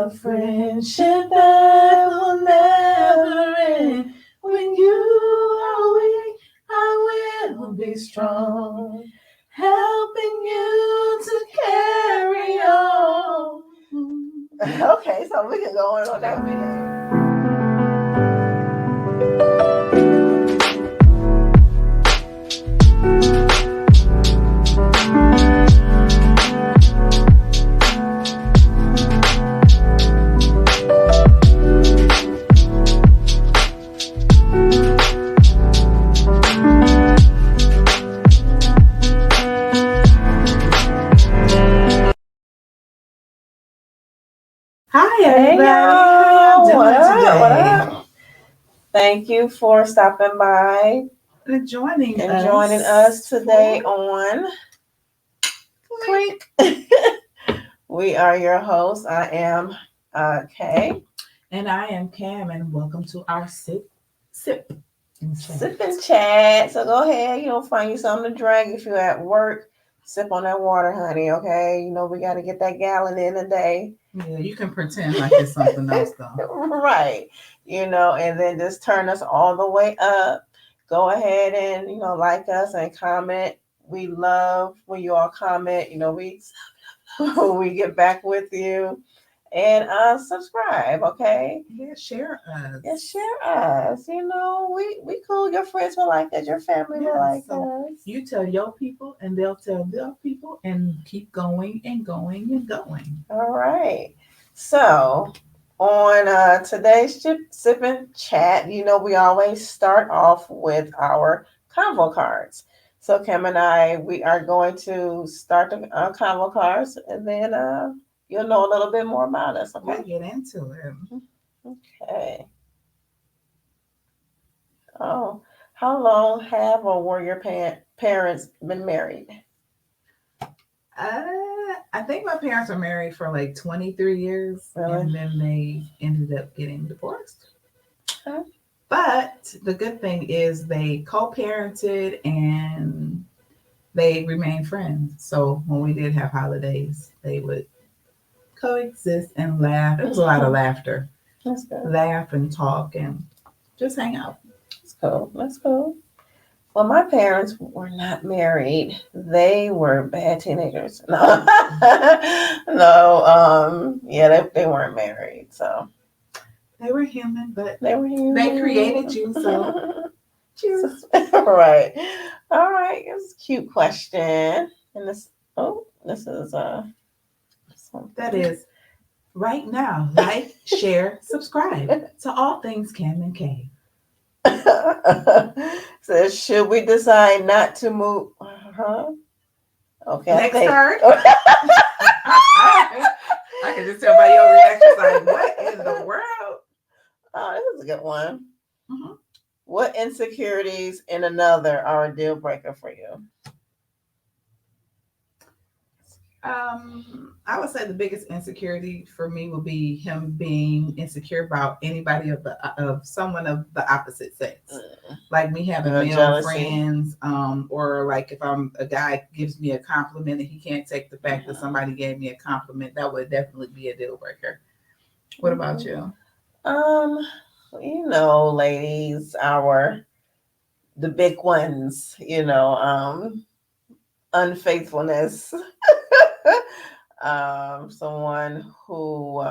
A friendship that will never end. When you are weak, I will be strong, helping you to carry on. Okay, so we can go on that video. Hi, everybody. How y'all doing today? Thank you for stopping by And joining us today on Clink. We are your hosts. I am Kay. And I am Cam, and welcome to our sip and chat. So go ahead, find you something to drink if you're at work. Sip on that water, honey, okay? We got to get that gallon in a day. Yeah, you can pretend like it's something else, though. Right. And then just turn us all the way up. Go ahead and, like us and comment. We love when you all comment. We get back with you. And subscribe, okay? Yeah, share us. Yeah, share us. We cool. Your friends will like us. Your family will like us. You tell your people, and they'll tell their people, and keep going and going and going. All right. So on today's sipping chat, we always start off with our convo cards. So Cam and I, we are going to start the convo cards, and then you'll know a little bit more about us. Okay, we'll get into it. Okay. Oh, how long have or were your parents been married? I think my parents were married for like 23 years, really? And then they ended up getting divorced. Okay. But the good thing is they co-parented and they remained friends. So when we did have holidays, they would coexist and laugh. It was a lot of laughter. That's good. Laugh and talk and just hang out. That's cool. That's cool. Well, my parents were not married. They were bad teenagers. No, they weren't married. So they were human, but they were human. They created you, so cheers. Right. All right. It's a cute question. And this is that is right now. Like, share, subscribe to all things Cam and Kay. Says, should we decide not to move? Okay. Next card. I can just tell by your reaction, like, what in the world? Oh, this is a good one. Mm-hmm. What insecurities in another are a deal breaker for you? I would say the biggest insecurity for me would be him being insecure about anybody of someone of the opposite sex. Like me having male jealousy. Friends, or like if a guy gives me a compliment and he can't take the fact that somebody gave me a compliment, that would definitely be a deal breaker. What about you? Ladies, the big ones, unfaithfulness. Someone who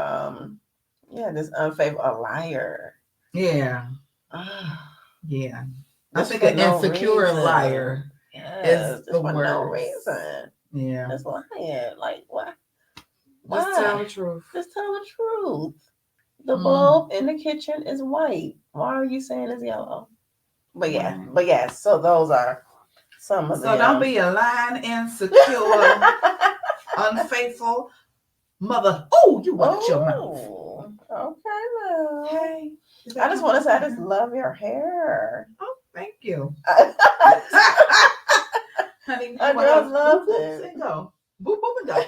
this unfaithful, a liar. Yeah. Yeah. I think an insecure liar is the worst. No reason. Yeah. Just lying. Like what? Just tell the truth. Just tell the truth. The bulb in the kitchen is white. Why are you saying it's yellow? But yes. So those are some of them. So don't be a lying, insecure, unfaithful mother. Oh, you watch your mouth. Okay, now. Hey, I just want to say, I just love your hair. Oh, thank you. Honey, I just love it. And go. Boop, boop, and go.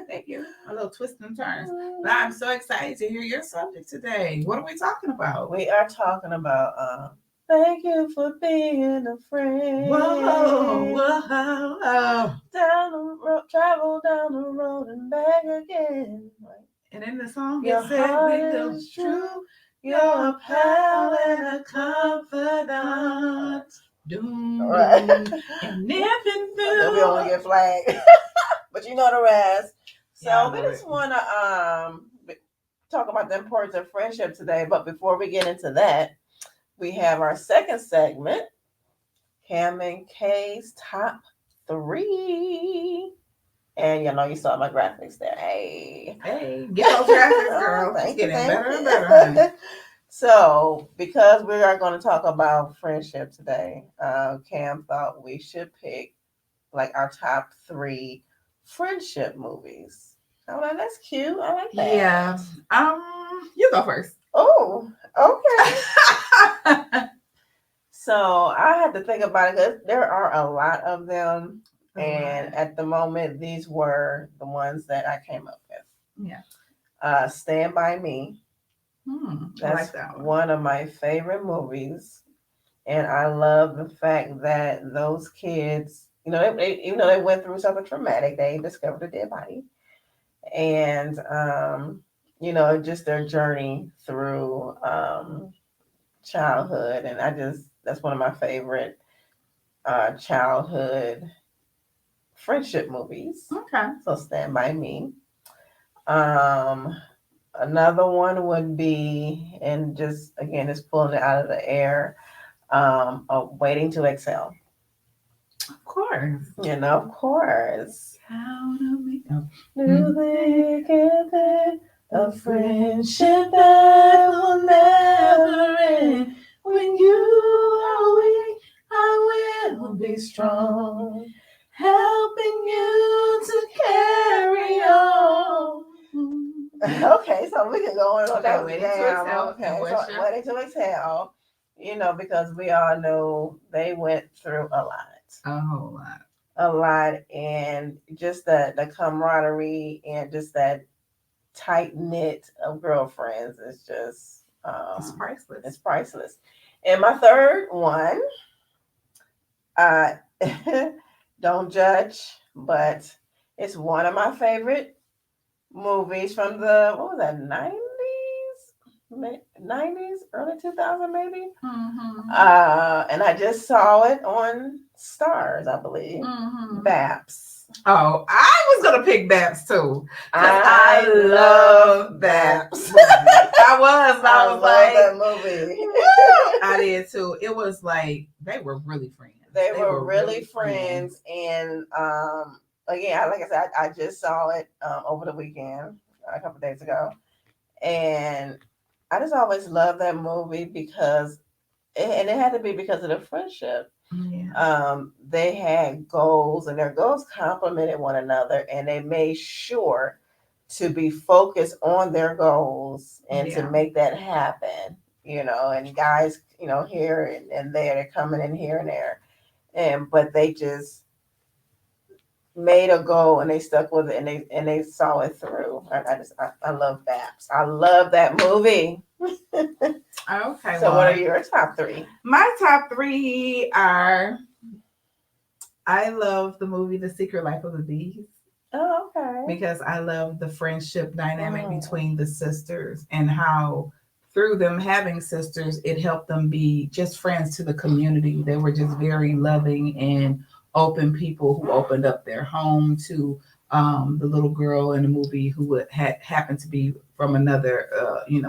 Thank you. A little twists and turns. But I'm so excited to hear your subject today. What are we talking about? We are talking about thank you for being a friend. Whoa. Down the road, travel down the road and back again. And in the song Your it said, heart "We go is true. true. You're You're a a pal pal and and a a confidant. confidant." Doom Right. doom. And if Then we only through. get flagged. But you know the rest. Yeah, So I we love just it. wanna talk about the importance of friendship today. But before we get into that, we have our second segment, Cam and K's top three. And you know, you saw my graphics there. Hey. Hey, get those graphics, girl. She's Thank you, getting thank better and you. better, honey. So, because we are going to talk about friendship today, Cam thought we should pick like our top three friendship movies. I'm like, that's cute. I like that. Yeah. You go first. Oh, okay. So I had to think about it because there are a lot of them, and at the moment, these were the ones that I came up with. Yeah. Stand by Me. I That's like that one of my favorite movies, and I love the fact that those kids, you know, even though they went through something traumatic, they discovered a dead body, and you know, just their journey through childhood, and that's one of my favorite childhood friendship movies. Okay. So Stand by Me. Um, Another one would be, and just again, just pulling it out of the air, Waiting to Exhale. Of course. You know, of course. Count on me. Oh. Do they get there? A friendship that will never end. When you are weak, I will be strong, helping you to carry on. Okay, so we can go on. Okay, Waiting to Exhale. Okay, And so what's your... Waiting to Exhale. You know, because we all know they went through a lot. A whole lot. A lot, and just the camaraderie and just that tight knit of girlfriends is just It's priceless. It's priceless. And my third one, uh, don't judge, but it's one of my favorite movies from the what was that 90s, early 2000 maybe. Mm-hmm. And I just saw it on Stars, I believe. Mm-hmm. Baps. Oh, I was gonna pick Baps too. I love Baps. I was like, that movie. I did too. It was like they were really friends. They were really friends, and again, like I said, I just saw it over the weekend, a couple of days ago, and I just always loved that movie because, and it had to be because of the friendship. Yeah. They had goals, and their goals complemented one another, and they made sure to be focused on their goals and to make that happen. You know, and guys, you know, here and there, they're coming in here and there, but they just made a goal and they stuck with it and they saw it through. I love Baps. I love that movie. Okay. So what are your top three? My top three are, I love the movie The Secret Life of the Bees. Oh, okay. Because I love the friendship dynamic between the sisters and how through them having sisters, it helped them be just friends to the community. They were just very loving and open people who opened up their home to the little girl in the movie who had happened to be from another,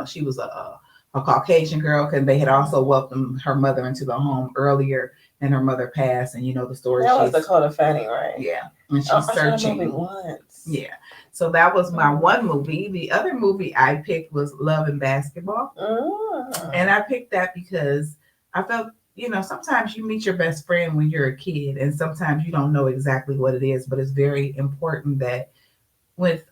she was a Caucasian girl, because they had also welcomed her mother into the home earlier, and her mother passed, and the story. That was Dakota Fanning, right? Yeah, and she's searching. Once. Yeah, so that was my one movie. The other movie I picked was Love and Basketball, and I picked that because I felt, sometimes you meet your best friend when you're a kid, and sometimes you don't know exactly what it is, but it's very important that with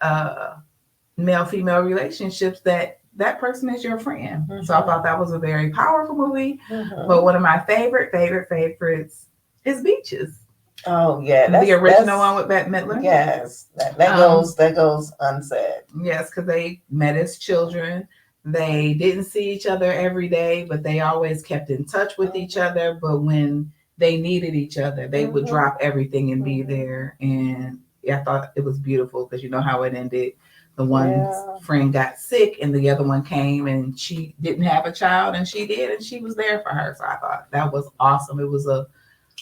male-female relationships that person is your friend. Mm-hmm. So I thought that was a very powerful movie. Mm-hmm. But one of my favorites is Beaches. Oh yeah, the original one with Bette Midler. Yes, that goes unsaid. Yes, because they met as children. They didn't see each other every day, but they always kept in touch with each other. But when they needed each other, they would drop everything and be there. And I thought it was beautiful because you know how it ended The one Yeah. friend got sick, and the other one came, and she didn't have a child, and she did, and she was there for her. So I thought that was awesome. It was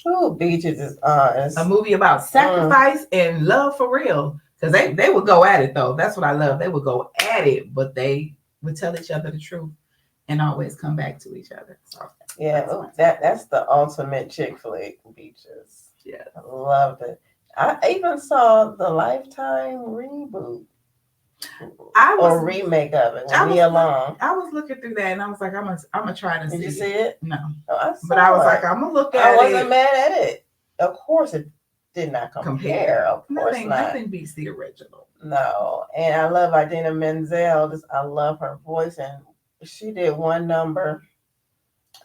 Ooh, Beaches is a movie about sacrifice and love for real. Because they would go at it though. That's what I love. They would go at it, but they would tell each other the truth and always come back to each other. So Yeah, that's the ultimate chick flick, Beaches. yeah. I loved it. I even saw the Lifetime reboot or remake of it with Nia Long. I was looking through that and I was like, I'm gonna try to see. Did you see it? No. Oh, I saw but I was it. like, I'm gonna look at it. I wasn't mad at it. Of course, it did not compare. Of course not. Nothing beats the original. No, and I love Idina Menzel. I love her voice, and she did one number.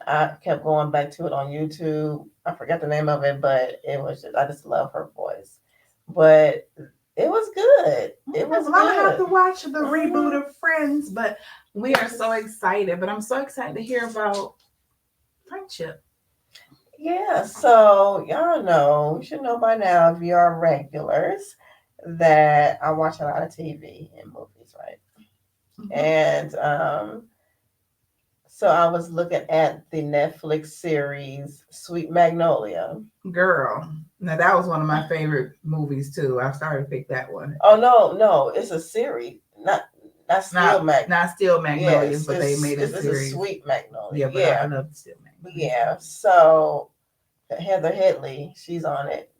I kept going back to it on YouTube. I forgot the name of it, but it was I just love her voice. But it was good. It was good. I have to watch the reboot of Friends, but we are so excited. But I'm so excited to hear about friendship. Yeah, so y'all know, you should know by now if you are regulars that I watch a lot of TV and movies, right? Mm-hmm. And so I was looking at the Netflix series Sweet Magnolia. Girl, now that was one of my favorite movies too. I started to pick that one. Oh no, it's a series, not Steel Magnolias, yes, but they made a series. It's a Sweet Magnolia. Yeah, but I love Steel Magnolia. Yeah, so Heather Headley, she's on it.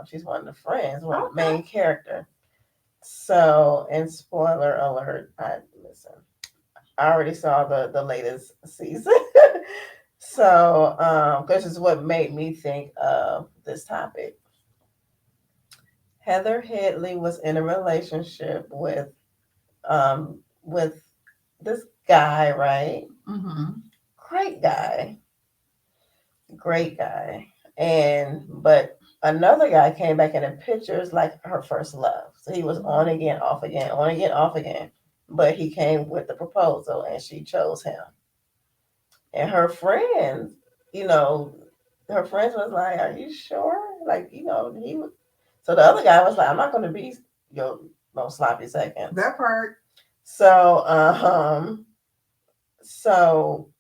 She's one of the friends, the main character. So, and spoiler alert, I already saw the latest season. So, because it's what made me think of this topic. Heather Headley was in a relationship with this guy, right? Mm-hmm. Great guy. But another guy came back in the pictures like her first love. So he was on again, off again, on again, off again. But he came with the proposal and she chose him. And her friends, was like, "Are you sure?" Like, he was. So the other guy was like, "I'm not going to be your no sloppy seconds." That part. So, so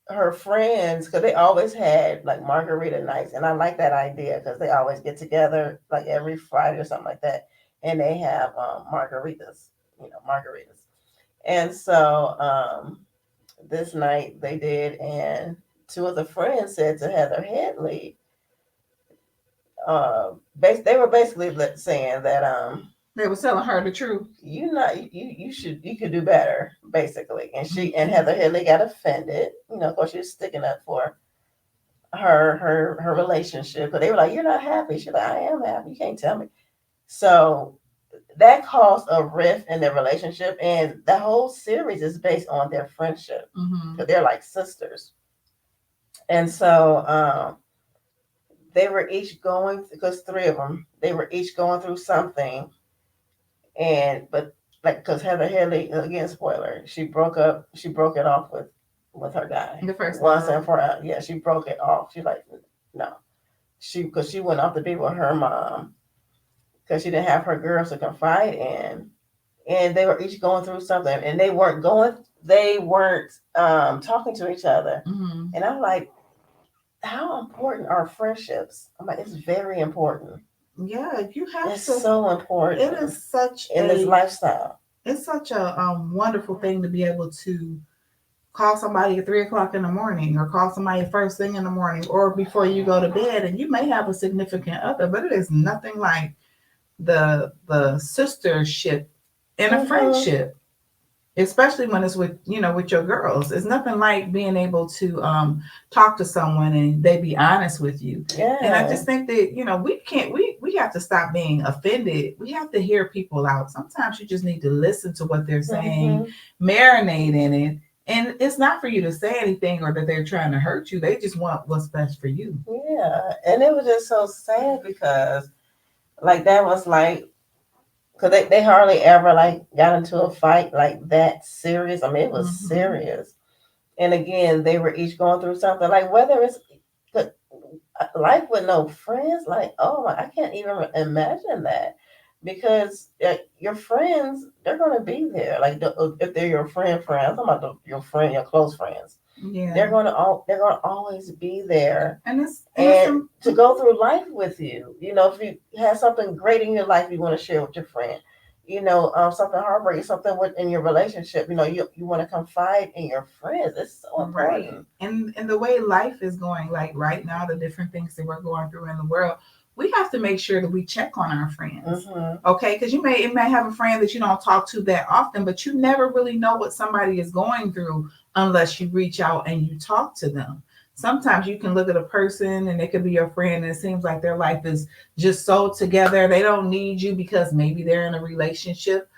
her friends, because they always had like margarita nights, and I like that idea because they always get together like every Friday or something like that, and they have margaritas. And so this night they did, and two of the friends said to Heather Headley, they were basically saying that they were telling her the truth. You could do better, basically. And and Heather Headley got offended. Of course, she was sticking up for her relationship. But they were like, "You're not happy." She's like, "I am happy. You can't tell me." So that caused a rift in their relationship, and the whole series is based on their friendship because they're like sisters. And so they were each going, because three of them, they were each going through something. But because Heather Headley, again, spoiler, she broke it off with her guy. The first once and for all. Yeah, she broke it off. She's like, no, because she went off to be with her mom because she didn't have her girls to confide in, and they were each going through something, and they weren't talking to each other. Mm-hmm. And I'm like, how important are friendships? I'm like, it's very important. Yeah, you have it's so important. It is such in this lifestyle. It's such a wonderful thing to be able to call somebody at 3:00 in the morning, or call somebody first thing in the morning, or before you go to bed. And you may have a significant other, but it is nothing like the sistership in a friendship, especially when it's with your girls. It's nothing like being able to talk to someone and they be honest with you. Yeah. And I just think that we have to stop being offended. We have to hear people out. Sometimes you just need to listen to what they're saying, marinate in it. And it's not for you to say anything or that they're trying to hurt you. They just want what's best for you. Yeah. And it was just so sad because that was because they hardly ever got into a fight like that serious. I mean, it was serious. And again, they were each going through something, whether it's life with no friends, I can't even imagine that. because your friends, they're gonna be there. Like if they're your friend, I'm talking about your friend, your close friends. Yeah. They're gonna always be there, And it's and to go through life with you. You know, if you have something great in your life you want to share with your friend, you know, something heartbreaking, something in your relationship, you know, you want to confide in your friends. It's so important. right. And the way life is going, like right now, the different things that we're going through in the world, we have to make sure that we check on our friends. Okay, because you may have a friend that you don't talk to that often, but you never really know what somebody is going through unless you reach out and you talk to them. Sometimes you can look at a person and they could be your friend and it seems like their life is just so together. They don't need you because maybe they're in a relationship.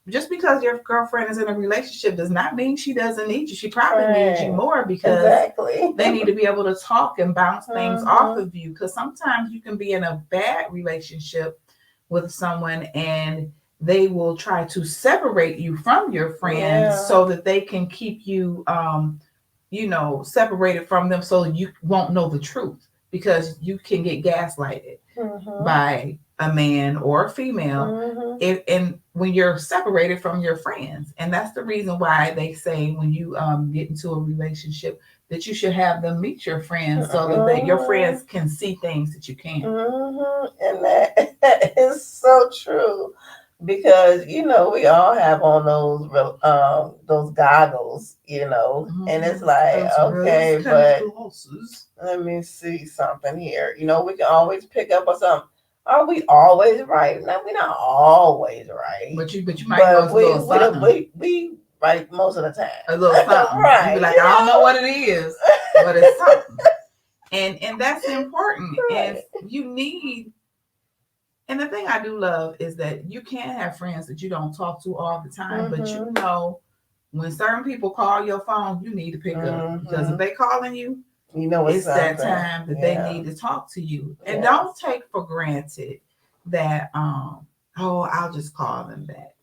Just because your girlfriend is in a relationship does not mean she doesn't need you. She probably needs you more because they need to be able to talk and bounce things off of you. Because sometimes you can be in a bad relationship with someone and they will try to separate you from your friends so that they can keep you separated from them so you won't know the truth, because you can get gaslighted by a man or a female and when you're separated from your friends. And that's the reason why they say when you get into a relationship that you should have them meet your friends so that your friends can see things that you can't. And that is so true, because you know we all have on those goggles, you know, and it's like, okay, but glasses. Let me see something here. You know, we can always pick up on something. Are we always right? No, we're not always right. But you might know it's a little something. We right most of the time. A little something. Right. You be like, I don't know what it is, but it's something. And that's important. Right. If you need, and the thing I do love is that you can have friends that you don't talk to all the time, but you know when certain people call your phone, you need to pick up, because if they calling you, you know it's that time that they need to talk to you. And don't take for granted that I'll just call them back,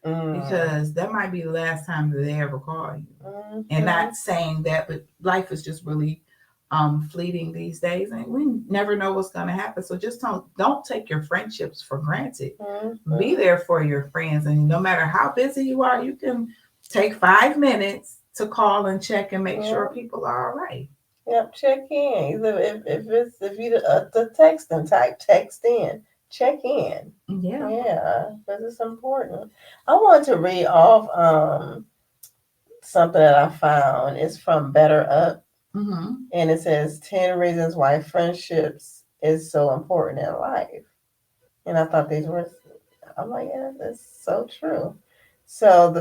because that might be the last time that they ever call you. And not saying that, but life is just really fleeting these days, and we never know what's going to happen. So just don't take your friendships for granted. Be there for your friends, and no matter how busy you are, you can take 5 minutes to call and check and make sure people are all right. Yep, check in. If you the texting type, text in, check in. Yeah, because it's important. I want to read off something that I found. It's from Better Up. And it says 10 reasons why friendships is so important in life. And I thought I'm like, yeah, that's so true. So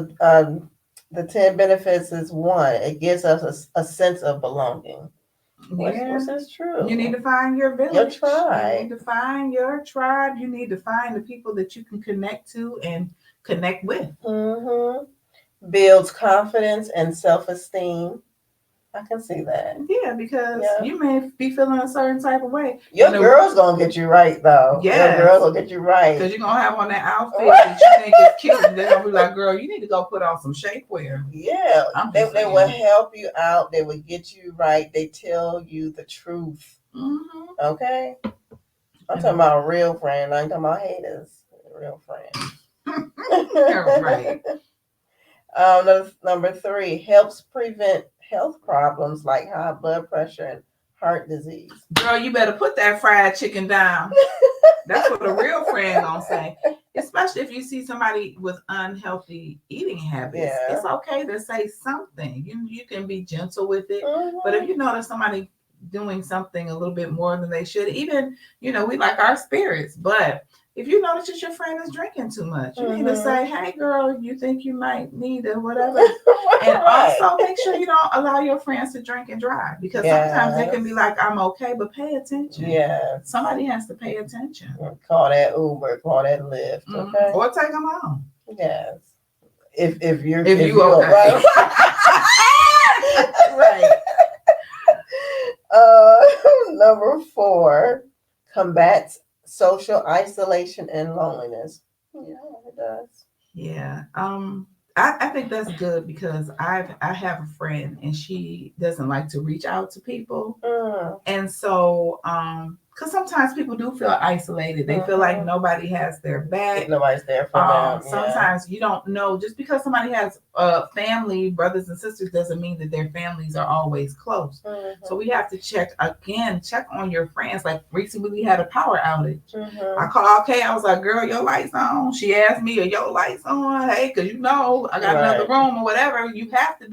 the 10 benefits is 1, it gives us a sense of belonging. Which is true. You need to find your village. Your tribe. You need to find your tribe. You need to find the people that you can connect to and connect with. Builds confidence and self-esteem. I can see that. Yeah, because you may be feeling a certain type of way. Your girl's gonna get you right, though. Yeah, your girl will get you right. Because you're gonna have on that outfit that you think is cute. And they're gonna be like, girl, you need to go put on some shapewear. Yeah. They will help you out. They will get you right. They tell you the truth. Okay? I'm talking about a real friend. I ain't talking about haters. Real friend. Right. Number 3, helps prevent health problems like high blood pressure and heart disease. Girl, you better put that fried chicken down. That's what a real friend gonna say. Especially if you see somebody with unhealthy eating habits. It's okay to say something. You can be gentle with it. But if you notice somebody doing something a little bit more than they should, even, we like our spirits, but if you notice that your friend is drinking too much, you need to say, hey, girl, you think you might need a whatever. And also make sure you don't allow your friends to drink and drive, because sometimes they can be like, I'm okay, but pay attention. Yeah. Somebody has to pay attention. Call that Uber, call that Lyft, okay? Or take them home. Yes. If you're okay. Right. Number 4, combats social isolation and loneliness. Yeah, it does. Yeah. I think that's good, because I have a friend and she doesn't like to reach out to people. And so because sometimes people do feel isolated. They feel like nobody has their back. Nobody's there for them. Sometimes you don't know. Just because somebody has family, brothers and sisters, doesn't mean that their families are always close. So we have to check on your friends. Like recently, we had a power outage. I called Kay. I was like, "Girl, your lights on." She asked me, "Are your lights on?" Hey, because I got another room or whatever. You have to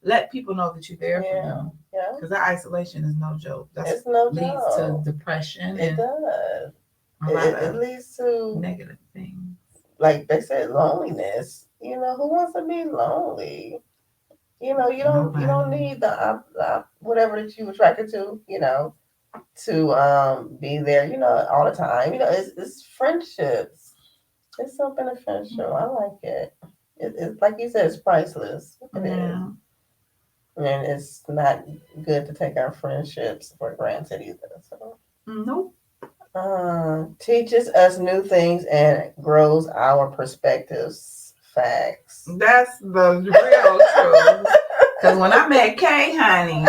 let people know that you're there for them. Yeah. Because that isolation is no joke. It's no joke. Leads to depression. It does. It leads to negative things. Like they said, loneliness. Who wants to be lonely? You don't need the whatever that you attracted to, to be there, all the time. It's friendships. It's so beneficial. I like it. It's like you said, it's priceless. It is. And it's not good to take our friendships for granted either. So. Nope. Teaches us new things and grows our perspectives. Facts. That's the real truth. Because when I met Kay, honey,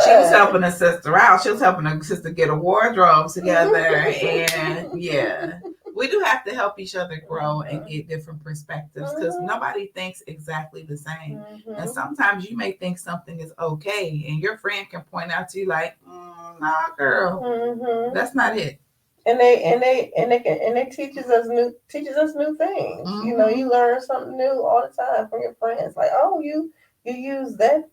she was helping her sister out. She was helping her sister get a wardrobe together. And yeah, we do have to help each other grow and get different perspectives because nobody thinks exactly the same. And sometimes you may think something is okay, and your friend can point out to you like, "Nah, girl, that's not it." And they teaches us new things. You learn something new all the time from your friends. Like, oh, you use that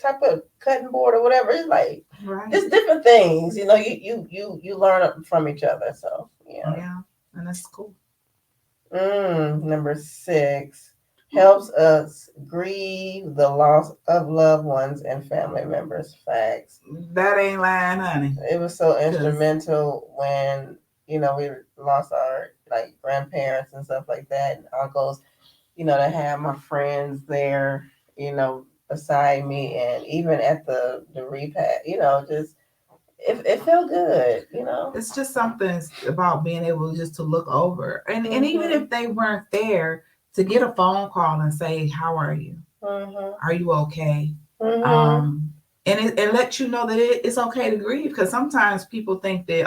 type of cutting board or whatever. It's like just different things. You learn from each other. So yeah, and that's cool. Number 6 helps us grieve the loss of loved ones and family members. Facts. That ain't lying, honey. It was so instrumental when we lost our grandparents and stuff like that, and uncles. To have my friends there, beside me, and even at the repast, just it felt good. It's just something about being able just to look over, and even if they weren't there, to get a phone call and say, "How are you? Are you okay?" And let you know that it's okay to grieve, because sometimes people think that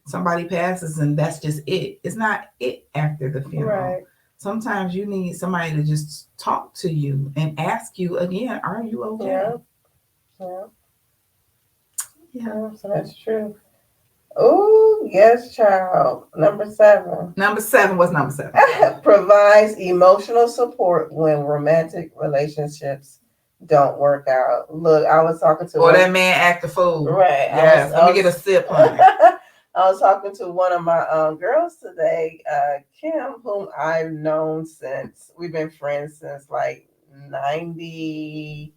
somebody passes and that's just it. It's not it after the funeral. Right. Sometimes you need somebody to just talk to you and ask you again, "Are you okay?" Yeah. So that's true. Oh, yes, child. Number 7. What's number 7? Provides emotional support when romantic relationships don't work out. Look, I was talking to that man act a fool. Right. Yes. Let me get a sip on it. I was talking to one of my girls today, Kim, whom I've known since we've been friends since like 96.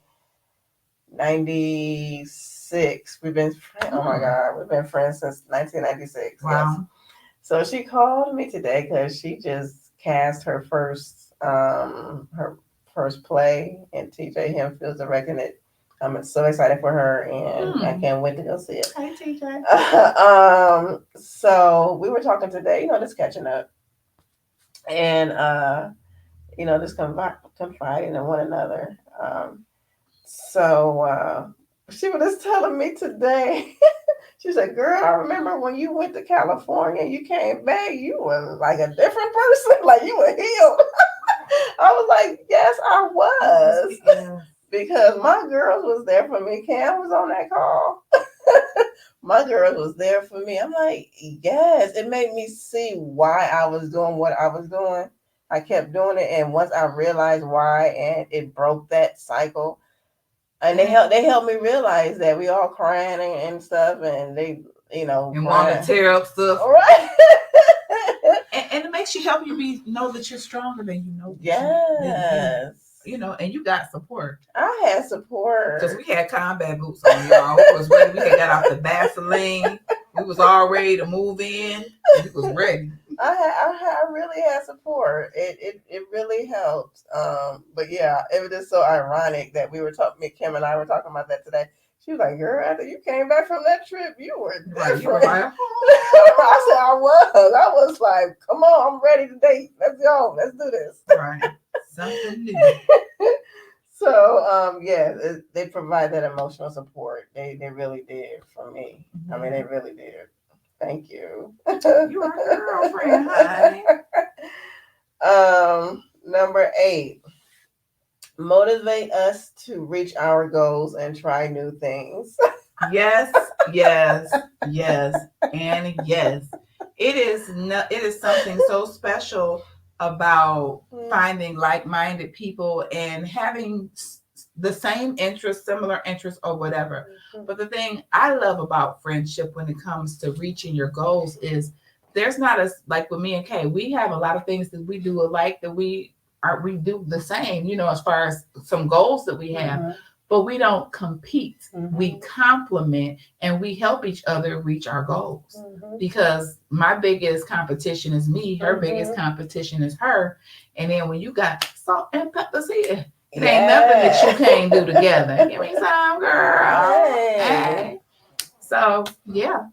We've been oh my God, we've been friends since 1996. Wow. Yes. So she called me today because she just cast her first play, and TJ Hempfield's directing it. I'm so excited for her, and I can't wait to go see it. Hi, TJ. So we were talking today, just catching up, and just confiding in one another. So she was just telling me today. She said, "Girl, I remember when you went to California, you came back, you were like a different person, like you were healed." I was like, "Yes, I was." Yeah. Because my girls was there for me. Cam was on that call. My girls was there for me. I'm like, yes, it made me see why I was doing what I was doing. I kept doing it, and once I realized why, and it broke that cycle. And they helped me realize that we all crying and stuff, and they, and want to tear up stuff, right? and it makes you help you know that you're stronger than you know. Yes. And you got support. I had support because we had combat boots on, y'all. We was ready. We had got off the Vaseline. We was all ready to move in. We was ready. I really had support. It really helped. But yeah, it was just so ironic that we were talking. Kim and I were talking about that today. She was like, "Girl, after you came back from that trip, you were different." Right, you were like, I said, I was like, "Come on, I'm ready to date. Let's go. Let's do this." Right, something new. So they provide that emotional support. They really did for me. I mean, they really did. Thank you. You are a girlfriend, honey. Number 8, motivate us to reach our goals and try new things. Yes, yes, yes, and yes. It is something so special about finding like-minded people and having the same interests, similar interests, or whatever. But the thing I love about friendship when it comes to reaching your goals is there's not a like with me and Kay, we have a lot of things that we do alike that we do the same, as far as some goals that we have. But we don't compete. We complement and we help each other reach our goals. Because my biggest competition is me, her biggest competition is her. And then when you got salt and pepper here, it ain't nothing that you can't do together. Give me some, girl. Hey. So yeah,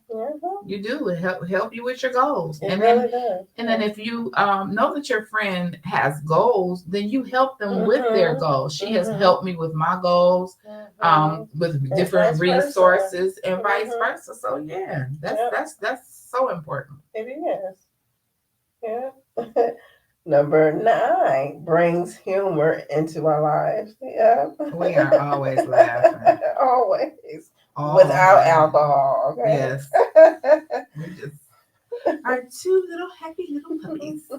you do. It help you with your goals. It really does. And then if you know that your friend has goals, then you help them with their goals. She has helped me with my goals, with different resources and vice versa. So yeah, that's so important. It is. Yeah. Number 9 brings humor into our lives. Yeah. We are always laughing. Always. Without alcohol. Okay? Yes. We just are 2 little happy little puppies.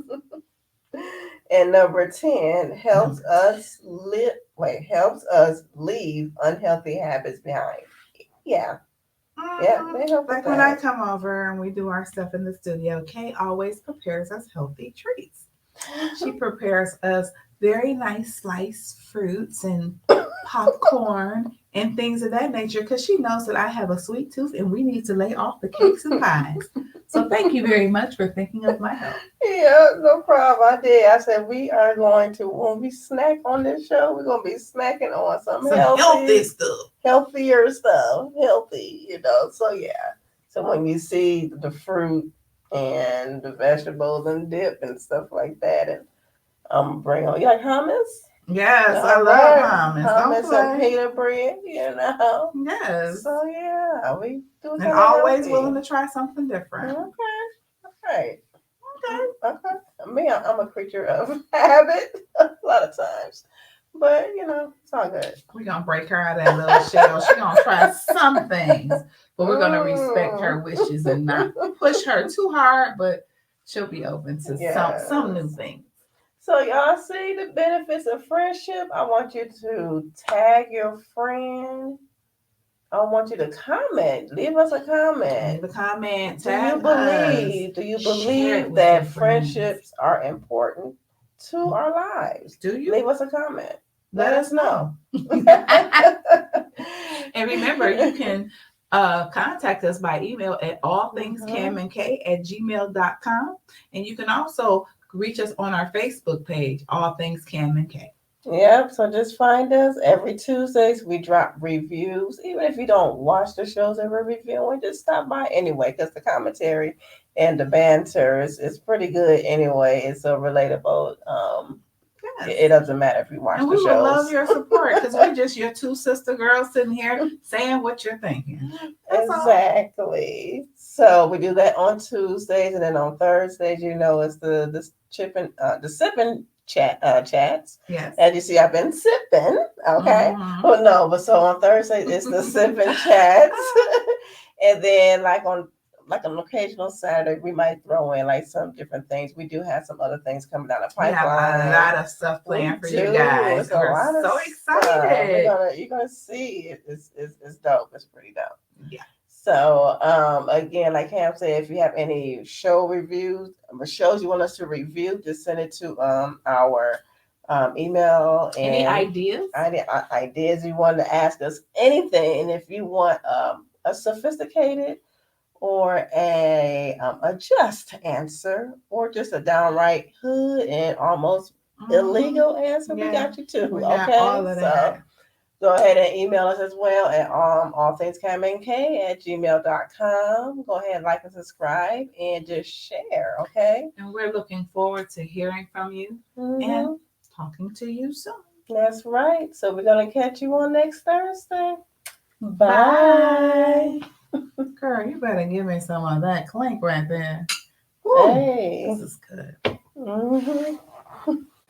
And number 10 helps us leave unhealthy habits behind. Yeah. Yeah, they help. Like when I come over and we do our stuff in the studio, Kay always prepares us healthy treats. She prepares us very nice sliced fruits and popcorn and things of that nature because she knows that I have a sweet tooth and we need to lay off the cakes and pies. So thank you very much for thinking of my health. Yeah, no problem. I did. I said we are going to, when we snack on this show, we're going to be snacking on some healthy stuff. Healthier stuff. Healthy, So yeah. So when you see the fruit and the vegetables and dip and stuff like that, and I'm bring on, you like hummus? Yes, I love hummus. Hummus and pita bread, Yes. So yeah, we do. And always willing to try something different. Okay. Me, I'm a creature of habit a lot of times, but it's all good. We're gonna break her out of that little shell. She's gonna try some things, but we're gonna respect her wishes and not push her too hard. But she'll be open to some new things. So y'all see the benefits of friendship. I want you to tag your friend. I want you to comment. Leave us a comment. Leave a comment. Do you believe that friendships are important to our lives? Do you? Leave us a comment. Let us know. And remember, you can contact us by email at allthingscamandk@gmail.com. And you can also reach us on our Facebook page, All Things Cam and K. Yep, so just find us. Every Tuesdays we drop reviews. Even if you don't watch the shows that we're reviewing, just stop by anyway, because the commentary and the banter is pretty good anyway. It's so relatable. It doesn't matter if you watch the shows. And we would love your support because we're just your 2 sister girls sitting here saying what you're thinking. Exactly. So we do that on Tuesdays, and then on Thursdays, it's the sipping chats. Yes. As you see, I've been sipping. Okay. But no, so on Thursday it's the sipping chats. And then on an occasional Saturday, we might throw in some different things. We do have some other things coming down the pipeline. We have a lot of stuff planned for you guys. We're so excited. You're gonna see it. It's dope. It's pretty dope. Yeah. So again, like Cam said, if you have any show reviews or shows you want us to review, just send it to our email. And any ideas? Ideas you want to ask us anything, and if you want a sophisticated or a just answer, or just a downright hood and almost illegal answer, we got you too. We got all of that. Go ahead and email us as well at allthingscamandk@gmail.com. Go ahead, like and subscribe, and just share, okay? And we're looking forward to hearing from you and talking to you soon. That's right. So we're going to catch you on next Thursday. Bye. Girl, you better give me some of that clink right there. Woo, Hey. this is good. Mm-hmm.